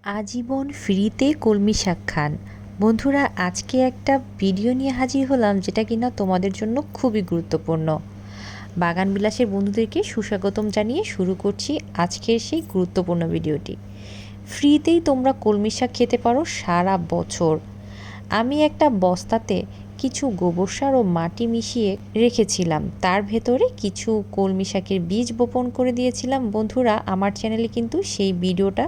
আজীবন ফ্রিতে কলমি শাক খান। বন্ধুরা, আজকে একটা ভিডিও নিয়ে হাজির হলাম যেটা কিনা তোমাদের জন্য খুবই গুরুত্বপূর্ণ। বাগান বিলাসের বন্ধুদেরকে সুস্বাগতম জানিয়ে শুরু করছি আজকের সেই গুরুত্বপূর্ণ ভিডিওটি। ফ্রিতেই তোমরা কলমি শাক খেতে পারো সারা বছর। আমি একটা বস্তাতে কিছু গোবর সার ও মাটি মিশিয়ে রেখেছিলাম, তার ভেতরে কিছু কলমি শাকের বীজ বপন করে দিয়েছিলাম। বন্ধুরা, আমার চ্যানেলে কিন্তু সেই ভিডিওটা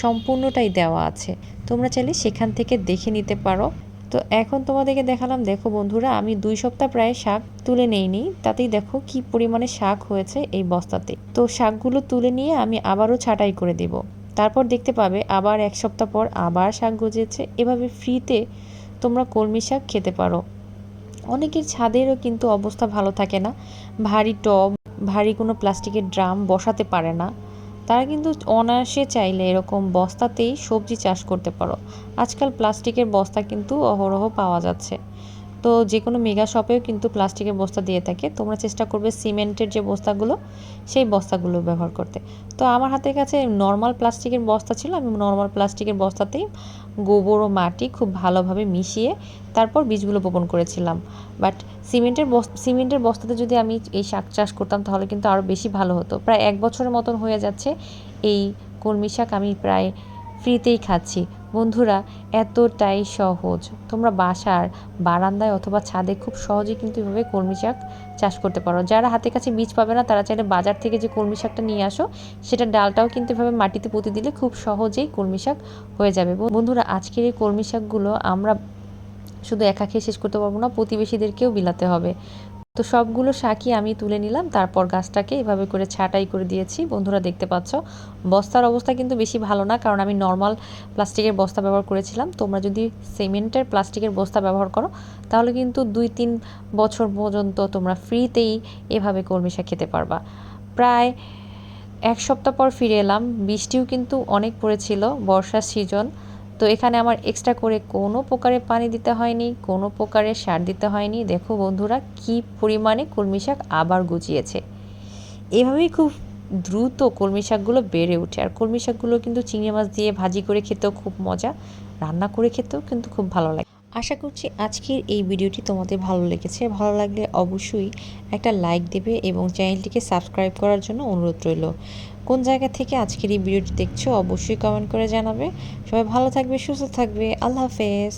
সম্পূর্ণটাই দেওয়া আছে, তোমরা চাইলে সেখান থেকে দেখে নিতে পারো। তো এখন তোমাদেরকে দেখালাম, দেখো বন্ধুরা, আমি 2 সপ্তাহ প্রায় শাক তুলে নেইনি, তাতেই দেখো কি পরিমাণে শাক হয়েছে এই বস্তাতে। তো শাকগুলো তুলে নিয়ে আমি আবারও ছাঁটাই করে দেব, তারপর দেখতে পাবে আবার 1 সপ্তাহ পর আবার শাক গজিয়েছে। এভাবে ফ্রিতে তোমরা কলমি শাক খেতে পারো। অনেকের ছাদেরও কিন্তু অবস্থা ভালো থাকে না, ভারী টব, ভারী কোনো প্লাস্টিকের ড্রাম বসাতে পারে না, তারা কিন্তু অনায়াসে চাইলে এরকম বস্তাতেই সবজি চাষ করতে পারো। আজকাল প্লাস্টিকের বস্তা কিন্তু অহরহ পাওয়া যাচ্ছে, তো যে কোনো মেগা শপেও কিন্তু প্লাস্টিকের বস্তা দিয়ে থাকে। তোমরা চেষ্টা করবে সিমেন্টের যে বস্তাগুলো, সেই বস্তাগুলো ব্যবহার করতে। তো আমার হাতের কাছে নর্মাল প্লাস্টিকের বস্তা ছিল, আমি নর্মাল প্লাস্টিকের বস্তাতেই গোবর ও মাটি খুব ভালোভাবে মিশিয়ে তারপর বীজগুলো বপন করেছিলাম। বাট সিমেন্টের বস্তাতে যদি আমি এই শাক চাষ করতাম তাহলে কিন্তু আরও বেশি ভালো হতো। প্রায় 1 বছরের মতন হয়ে যাচ্ছে এই কলমি শাক আমি প্রায় ফ্রিতেই খাচ্ছি। বন্ধুরা, এতটাই সহজ, তোমরা বাসার বারান্দায় অথবা ছাদে খুব সহজেই কিন্তু এভাবে কলমি শাক চাষ করতে পারো। যারা হাতের কাছে বীজ পাবে না তারা চাইলে বাজার থেকে যে কলমি শাকটা নিয়ে আসো, সেটা ডালটাও কিন্তু এভাবে মাটিতে পুঁতে দিলে খুব সহজেই কলমি শাক হয়ে যাবে। বন্ধুরা, আজকের এই কলমি শাকগুলো আমরা শুধু একা খেয়ে শেষ করতে পারবো না, প্রতিবেশীদেরকেও বিলাতে হবে। তো সবগুলো শাকই আমি তুলে নিলাম, তারপর গাছটাকে এভাবে করে ছাঁটাই করে দিয়েছি। বন্ধুরা, দেখতে পাচ্ছ বস্তার অবস্থা কিন্তু বেশি ভালো না, কারণ আমি নর্মাল প্লাস্টিকের বস্তা ব্যবহার করেছিলাম। তোমরা যদি সিমেন্টের প্লাস্টিকের বস্তা ব্যবহার করো তাহলে কিন্তু 2-3 বছর পর্যন্ত তোমরা ফ্রিতেই এভাবে কলমি শাক খেতে পারবা। প্রায় 1 সপ্তাহ পর ফিরে এলাম, বৃষ্টিও কিন্তু অনেক পড়েছিল, বর্ষার সিজন। তো এখানে আমার এক্সট্রা করে কোনো প্রকারে পানি দিতে হয়নি, কোনো প্রকারে সার দিতে হয়নি। দেখো বন্ধুরা, কি পরিমাণে কলমি শাক আবার গজিয়েছে। এভাবেই খুব দ্রুত কলমি শাকগুলো বেড়ে ওঠে। আর কলমি শাকগুলো কিন্তু চিংড়ি মাছ দিয়ে ভাজি করে খেতেও খুব মজা, রান্না করে খেতেও কিন্তু খুব ভালো লাগে। আশা করছি আজকের এই ভিডিওটি তোমাদের ভালো লেগেছে। ভালো লাগলে অবশ্যই একটা লাইক দেবে এবং চ্যানেলটিকে সাবস্ক্রাইব করার জন্য অনুরোধ রইল। কোন জায়গা থেকে আজকের এই ভিডিওটি দেখছো অবশ্যই কমেন্ট করে জানাবে। সবাই ভালো থাকবে, সুস্থ থাকবে। আল্লাহ হাফেজ।